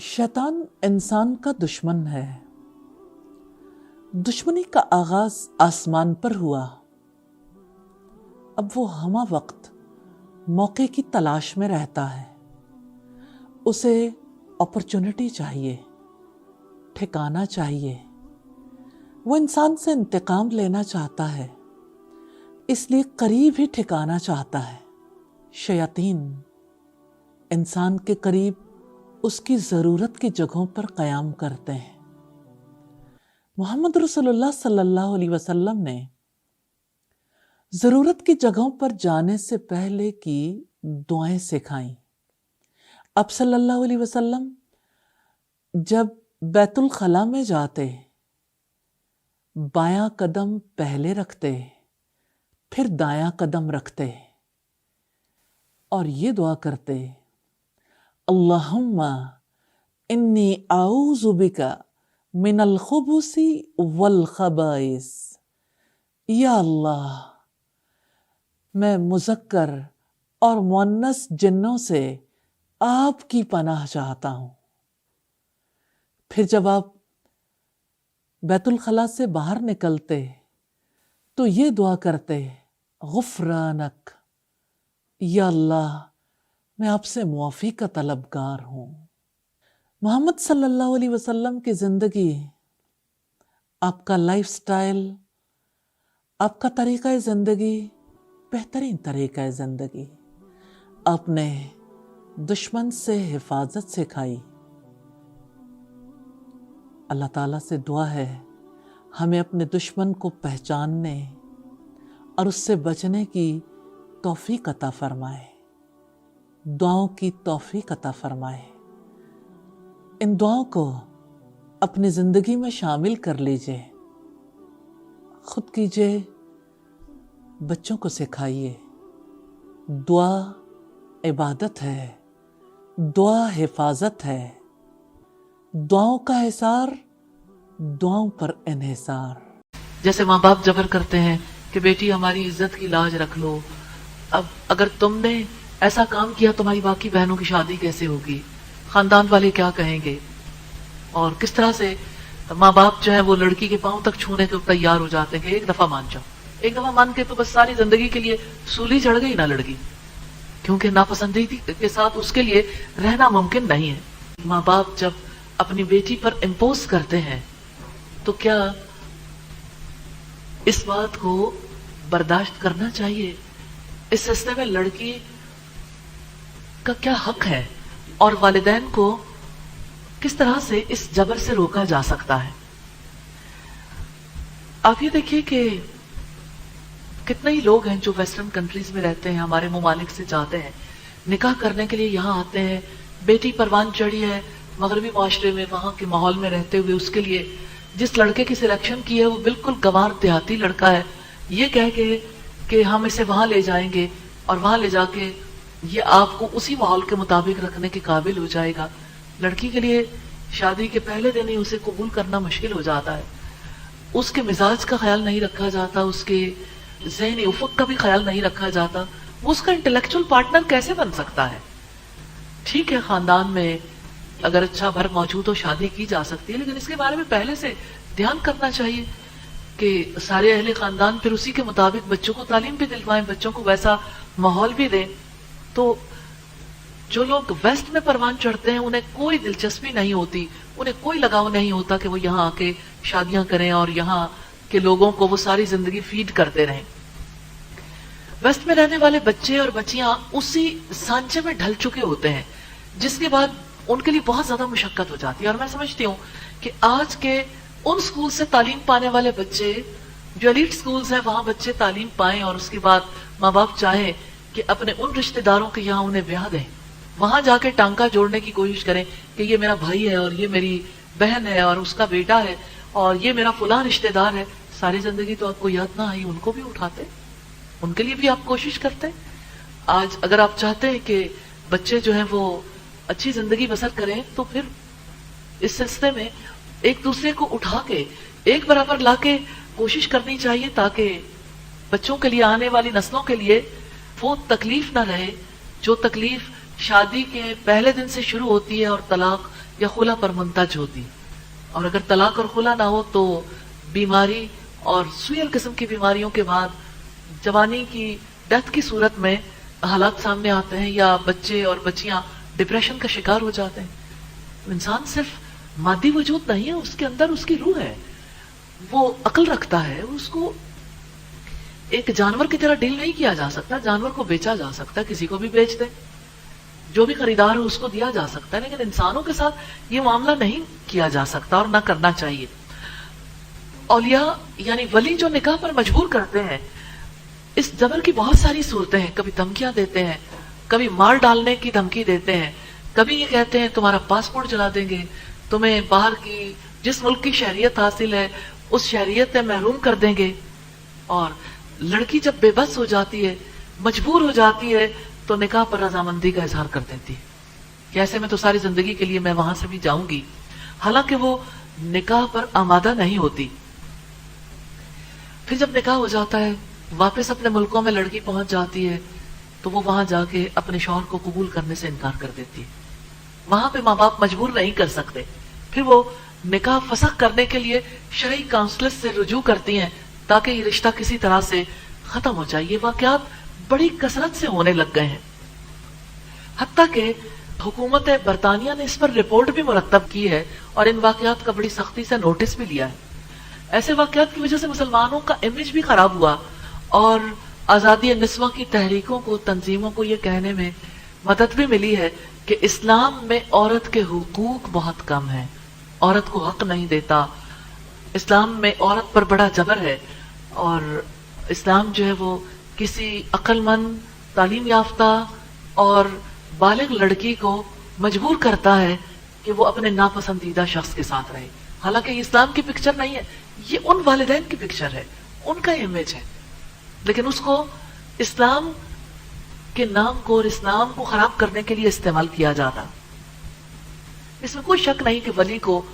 शैतान इंसान का दुश्मन है। दुश्मनी का आगाज आसमान पर हुआ। अब वो हमा वक्त मौके की तलाश में रहता है। उसे अपॉर्चुनिटी चाहिए, ठिकाना चाहिए। वो इंसान से इंतकाम लेना चाहता है, इसलिए करीब ही ठिकाना चाहता है। शयातीन इंसान के करीब उसकी ज़रूरत की जगहों पर क़याम करते हैं। मोहम्मद रसूलुल्लाह सल्लल्लाहु अलैहि वसल्लम ने ज़रूरत की जगहों पर जाने से पहले की दुआएं सिखाईं। अब सल्लल्लाहु अलैहि वसल्लम जब बैतुल खला में जाते, बायां कदम पहले रखते, फिर दायां कदम रखते और ये दुआ करते, अल्लाहुम्मा इन्नी आऊज़ु बिका मिनल खुबुसी वल खबाइस। या अल्लाह, मैं मुज़क्कर और मुअन्नस जिन्नों से आपकी पनाह चाहता हूँ। फिर जब आप बैतुल खला से बाहर निकलते तो ये दुआ करते, गुफ़रानक, या अल्लाह, मैं आपसे मुआफ़ी का तलबगार हूँ। मोहम्मद सल्लल्लाहु अलैहि वसल्लम की ज़िंदगी, आपका लाइफ स्टाइल, आपका तरीक़ा ज़िंदगी बेहतरीन तरीक़ा ज़िंदगी। आपने दुश्मन से हिफाजत सिखाई। अल्लाह ताला से दुआ है हमें अपने दुश्मन को पहचानने और उससे बचने की तौफीक अता फरमाए, दुआओं की तौफीक अता फरमाए। इन दुआओं को अपनी ज़िंदगी में शामिल कर लीजिए, खुद कीजिए, बच्चों को सिखाइए। दुआ इबादत है, दुआ हिफाजत है। दुआओं का हिसार, दुआओं पर इन्हिसार। जैसे माँ बाप जबर करते हैं कि बेटी हमारी इज्जत की लाज रख लो, अब अगर तुमने ऐसा काम किया तुम्हारी बाकी बहनों की शादी कैसे होगी, खानदान वाले क्या कहेंगे। और किस तरह से माँ बाप जो है वो लड़की के पांव तक छूने को तैयार हो जाते हैं कि एक दफा मान जाओ। एक दफा मान के तो बस सारी जिंदगी के लिए सूली चढ़ गई ना लड़की, क्योंकि नापसंदीदी के साथ उसके लिए रहना मुमकिन नहीं है। माँ बाप जब अपनी बेटी पर इम्पोज करते हैं तो क्या इस बात को बर्दाश्त करना चाहिए? इस सिलसिले में लड़की का क्या हक है और वालिदैन को किस तरह से इस जबर से रोका जा सकता है? आप ये देखिए कि कितने ही लोग हैं जो वेस्टर्न कंट्रीज में रहते हैं, हमारे ममालिक से जाते हैं, निकाह करने के लिए यहाँ आते हैं, बेटी परवान चढ़ी है मगरबी माशरे में, वहां के माहौल में रहते हुए उसके लिए जिस लड़के की सिलेक्शन की है वो बिल्कुल गंवार देहाती लड़का है, ये कह के कि हम इसे वहां ले जाएंगे और वहां ले जाके ये आपको उसी माहौल के मुताबिक रखने के काबिल हो जाएगा। लड़की के लिए शादी के पहले दिन ही उसे कबूल करना मुश्किल हो जाता है। उसके मिजाज का ख्याल नहीं रखा जाता, उसके ज़हनी उफक का भी ख्याल नहीं रखा जाता। वो उसका इंटेलेक्चुअल पार्टनर कैसे बन सकता है? ठीक है, खानदान में अगर अच्छा भर मौजूद हो शादी की जा सकती है, लेकिन इसके बारे में पहले से ध्यान करना चाहिए कि सारे अहले खानदान फिर उसी के मुताबिक बच्चों को तालीम भी दिलवाएं, बच्चों को वैसा माहौल भी दें। तो जो लोग वेस्ट में परवान चढ़ते हैं उन्हें कोई दिलचस्पी नहीं होती, उन्हें कोई लगाव नहीं होता कि वो यहाँ आके शादियां करें और यहाँ के लोगों को वो सारी जिंदगी फीड करते रहें। वेस्ट में रहने वाले बच्चे और बच्चियां उसी सांचे में ढल चुके होते हैं, जिसके बाद उनके लिए बहुत ज्यादा मुशक्कत हो जाती है। और मैं समझती हूँ कि आज के उन स्कूल से तालीम पाने वाले बच्चे, जो एलीट स्कूल्स हैं, वहां बच्चे तालीम पाएं और उसके बाद माँ बाप चाहें कि अपने उन रिश्तेदारों के यहाँ उन्हें ब्याह दें, वहां जाके टांका जोड़ने की कोशिश करें कि ये मेरा भाई है और ये मेरी बहन है और उसका बेटा है और ये मेरा फलां रिश्तेदार है। सारी जिंदगी तो आपको याद ना आई, उनको भी उठाते, उनके लिए भी आप कोशिश करते। आज अगर आप चाहते हैं कि बच्चे जो हैं वो अच्छी जिंदगी बसर करें तो फिर इस सिलसिले में एक दूसरे को उठा के एक बराबर लाके कोशिश करनी चाहिए, ताकि बच्चों के लिए, आने वाली नस्लों के लिए वो तकलीफ ना रहे जो तकलीफ शादी के पहले दिन से शुरू होती है और तलाक या खुला पर मुंतज होती, और अगर तलाक और खुला ना हो तो बीमारी और सुयल किस्म की बीमारियों के बाद जवानी की डेथ की सूरत में हालात सामने आते हैं, या बच्चे और बच्चियां डिप्रेशन का शिकार हो जाते हैं। इंसान सिर्फ मादी वजूद नहीं है, उसके अंदर उसकी रूह है, वो अक्ल रखता है, उसको एक जानवर की तरह डील नहीं किया जा सकता। जानवर को बेचा जा सकता है, किसी को भी बेच दे, जो भी खरीदार हो उसको दिया जा सकता है, लेकिन इंसानों के साथ ये मामला नहीं किया जा सकता और ना करना चाहिए। औलिया यानी वली जो निकाह पर मजबूर करते हैं, इस जबर की बहुत सारी सूरतें हैं। कभी धमकियां देते हैं, कभी मार डालने की धमकी देते हैं, कभी ये कहते हैं तुम्हारा पासपोर्ट जला देंगे, तुम्हें बाहर की जिस मुल्क की शहरियत हासिल है उस शहरियत से महरूम कर देंगे। और लड़की जब बेबस हो जाती है, मजबूर हो जाती है, तो निकाह पर रजामंदी का इजहार कर देती है कि ऐसे में तो सारी जिंदगी के लिए मैं वहां से भी जाऊंगी, हालांकि वो निकाह पर आमादा नहीं होती। फिर जब निकाह हो जाता है, वापस अपने मुल्कों में लड़की पहुंच जाती है, तो वो वहां जाके अपने शौहर को कबूल करने से इनकार कर देती है। वहां पे माँ बाप मजबूर नहीं कर सकते, फिर वो निकाह फसख करने के लिए शरई काउंसलर से रुजू करती हैं ताकि ये रिश्ता किसी तरह से खत्म हो जाए। ये वाकयात बड़ी कसरत से होने लग गए हैं, हत्ता कि हुकूमत बरतानिया ने इस पर रिपोर्ट भी मुरतब की है और इन वाकयात का बड़ी सख्ती से नोटिस भी लिया है। ऐसे वाकयात की वजह से मुसलमानों का इमेज भी खराब हुआ और आजादी निस्वा की तहरीकों को, तंजीमों को ये कहने में मदद भी मिली है कि इस्लाम में औरत के हुकूक बहुत कम है, औरत को हक नहीं देता, इस्लाम में औरत पर बड़ा जबर है, और इस्लाम जो है वो किसी अक्लमंद, तालीम याफ्ता और बालिग लड़की को मजबूर करता है कि वो अपने नापसंदीदा शख्स के साथ रहे। हालांकि ये इस्लाम की पिक्चर नहीं है, ये उन वालिदैन की पिक्चर है, उनका इमेज है, लेकिन उसको इस्लाम के नाम को और इस्लाम को खराब करने के लिए इस्तेमाल किया जाता। इसमें कोई शक नहीं कि वली को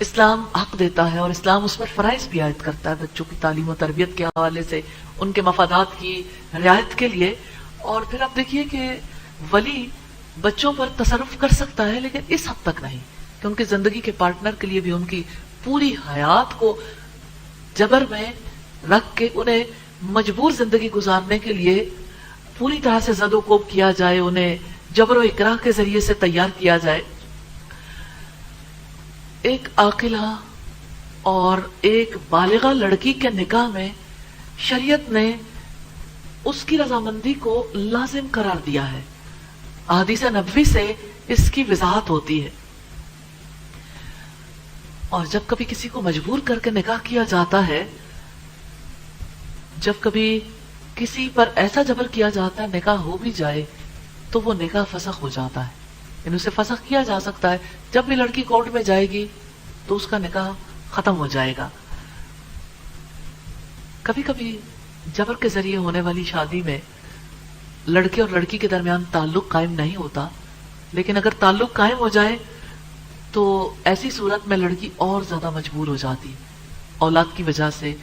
इस्लाम हक देता है और इस्लाम उस पर फराइज भी आयद करता है, बच्चों की तालीम और तरबियत के हवाले से, उनके मफादात की रियायत के लिए। और फिर आप देखिए कि वली बच्चों पर तसर्रुफ कर सकता है, लेकिन इस हद तक नहीं कि उनकी जिंदगी के पार्टनर के लिए भी उनकी पूरी हयात को जबर में रख के उन्हें मजबूर जिंदगी गुजारने के लिए पूरी तरह से ज़दोकोब किया जाए, उन्हें जबर व इकराह के जरिए से तैयार किया जाए। एक आकिला और एक बालिगा लड़की के निकाह में शरीयत ने उसकी रजामंदी को लाजिम करार दिया है। अहदीस नबवी से इसकी वजाहत होती है। और जब कभी किसी को मजबूर करके निकाह किया जाता है, जब कभी किसी पर ऐसा जबर किया जाता है, निकाह हो भी जाए तो वो निकाह फसख हो जाता है, इन उसे फसख किया जा सकता है। जब भी लड़की कोर्ट में जाएगी तो उसका निकाह खत्म हो जाएगा। कभी कभी जबर के जरिए होने वाली शादी में लड़के और लड़की के दरमियान ताल्लुक कायम नहीं होता, लेकिन अगर ताल्लुक कायम हो जाए तो ऐसी सूरत में लड़की और ज्यादा मजबूर हो जाती है, औलाद की वजह से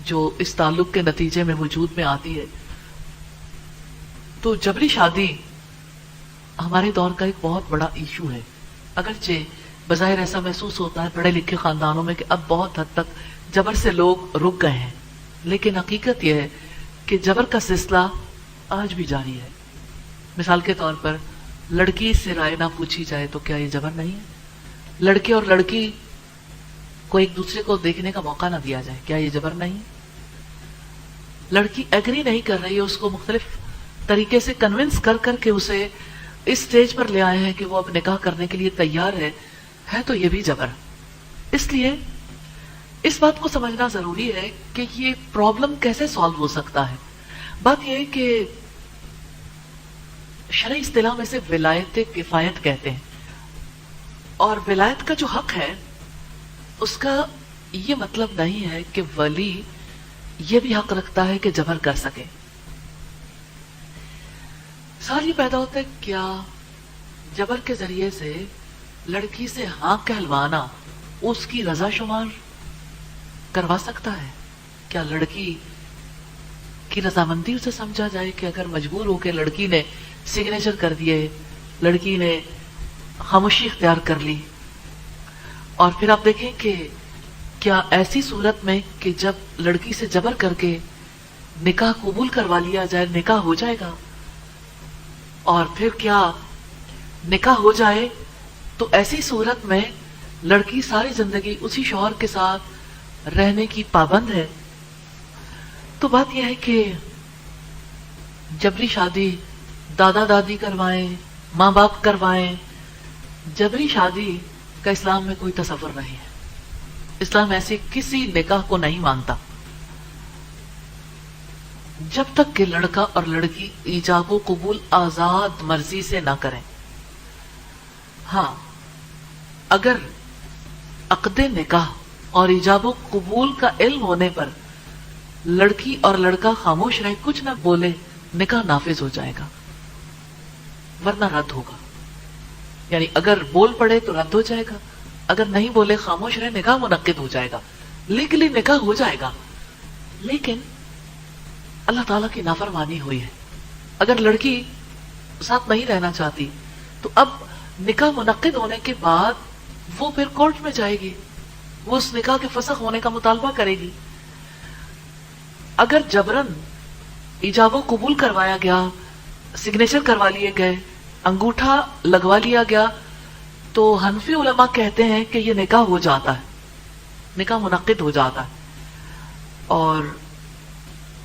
जो इस ताल्लुक के नतीजे में वजूद में आती है। तो जबरी शादी हमारे दौर का एक बहुत बड़ा इशू है। अगरचे बज़ाहिर ऐसा महसूस होता है पढ़े लिखे खानदानों में कि अब बहुत हद तक जबर से लोग रुक गए हैं, लेकिन हकीकत यह है कि जबर का सिलसिला आज भी जारी है। मिसाल के तौर पर लड़की से राय ना पूछी जाए तो क्या ये जबर नहीं है? लड़के और लड़की को एक दूसरे को देखने का मौका ना दिया जाए, क्या ये जबर नहीं है? लड़की एग्री नहीं कर रही है, उसको मुख्तलिफ तरीके से कन्विंस कर करके उसे इस स्टेज पर ले आए हैं कि वो अब निकाह करने के लिए तैयार है तो ये भी जबर। इसलिए इस बात को समझना जरूरी है कि ये प्रॉब्लम कैसे सॉल्व हो सकता है। बात यह है कि शरई इस्तिलाह में से विलायत किफायत कहते हैं, और विलायत का जो हक है उसका ये मतलब नहीं है कि वली ये भी हक रखता है कि जबर कर सके। सवाल ये पैदा होता है, क्या जबर के जरिए से लड़की से हाँ कहलवाना उसकी रजा शुमार करवा सकता है? क्या लड़की की रजामंदी उसे समझा जाए कि अगर मजबूर होकर लड़की ने सिग्नेचर कर दिए, लड़की ने खामोशी इख्तियार कर ली, اور پھر آپ دیکھیں کہ کیا ایسی صورت میں کہ جب لڑکی سے جبر کر کے نکاح قبول کروا لیا جائے نکاح ہو جائے گا، اور پھر کیا نکاح ہو جائے تو ایسی صورت میں لڑکی ساری زندگی اسی شوہر کے ساتھ رہنے کی پابند ہے؟ تو بات یہ ہے کہ جبری شادی دادا دادی کروائیں، ماں باپ کروائیں، جبری شادی کا اسلام میں کوئی تصور نہیں ہے. اسلام ایسی کسی نکاح کو نہیں مانتا جب تک کہ لڑکا اور لڑکی ایجاب و قبول آزاد مرضی سے نہ کریں. ہاں، اگر عقد نکاح اور ایجاب و قبول کا علم ہونے پر لڑکی اور لڑکا خاموش رہے، کچھ نہ بولے، نکاح نافذ ہو جائے گا، ورنہ رد ہوگا. یعنی اگر بول پڑے تو رد ہو جائے گا، اگر نہیں بولے خاموش رہے نکاح منعقد ہو جائے گا، لیگلی نکاح ہو جائے گا. لیکن اللہ تعالیٰ کی نافرمانی ہوئی ہے. اگر لڑکی ساتھ نہیں رہنا چاہتی تو اب نکاح منعقد ہونے کے بعد وہ پھر کورٹ میں جائے گی، وہ اس نکاح کے فسخ ہونے کا مطالبہ کرے گی. اگر جبرن ایجاب و قبول کروایا گیا، سگنیچر کروا لیے گئے، انگوٹھا لگوا لیا گیا، تو حنفی علماء کہتے ہیں کہ یہ نکاح ہو جاتا ہے، نکاح منعقد ہو جاتا ہے. اور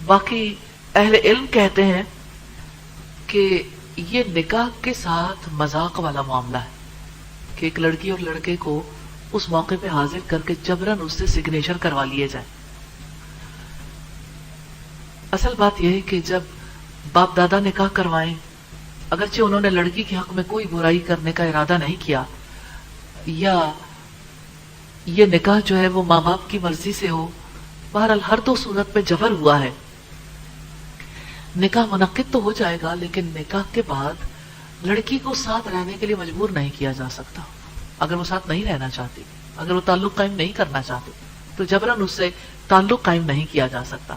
باقی اہل علم کہتے ہیں کہ یہ نکاح کے ساتھ مذاق والا معاملہ ہے کہ ایک لڑکی اور لڑکے کو اس موقع پہ حاضر کر کے جبرن اس سے سگنیچر کروا لیے جائے. اصل بات یہ ہے کہ جب باپ دادا نکاح کروائیں، اگرچہ انہوں نے لڑکی کے حق میں کوئی برائی کرنے کا ارادہ نہیں کیا، یا یہ نکاح جو ہے وہ ماں باپ کی مرضی سے ہو، بہرحال ہر دو صورت میں جبر ہوا ہے. نکاح منعقد تو ہو جائے گا، لیکن نکاح کے بعد لڑکی کو ساتھ رہنے کے لیے مجبور نہیں کیا جا سکتا. اگر وہ ساتھ نہیں رہنا چاہتی، اگر وہ تعلق قائم نہیں کرنا چاہتی تو جبراً اس سے تعلق قائم نہیں کیا جا سکتا.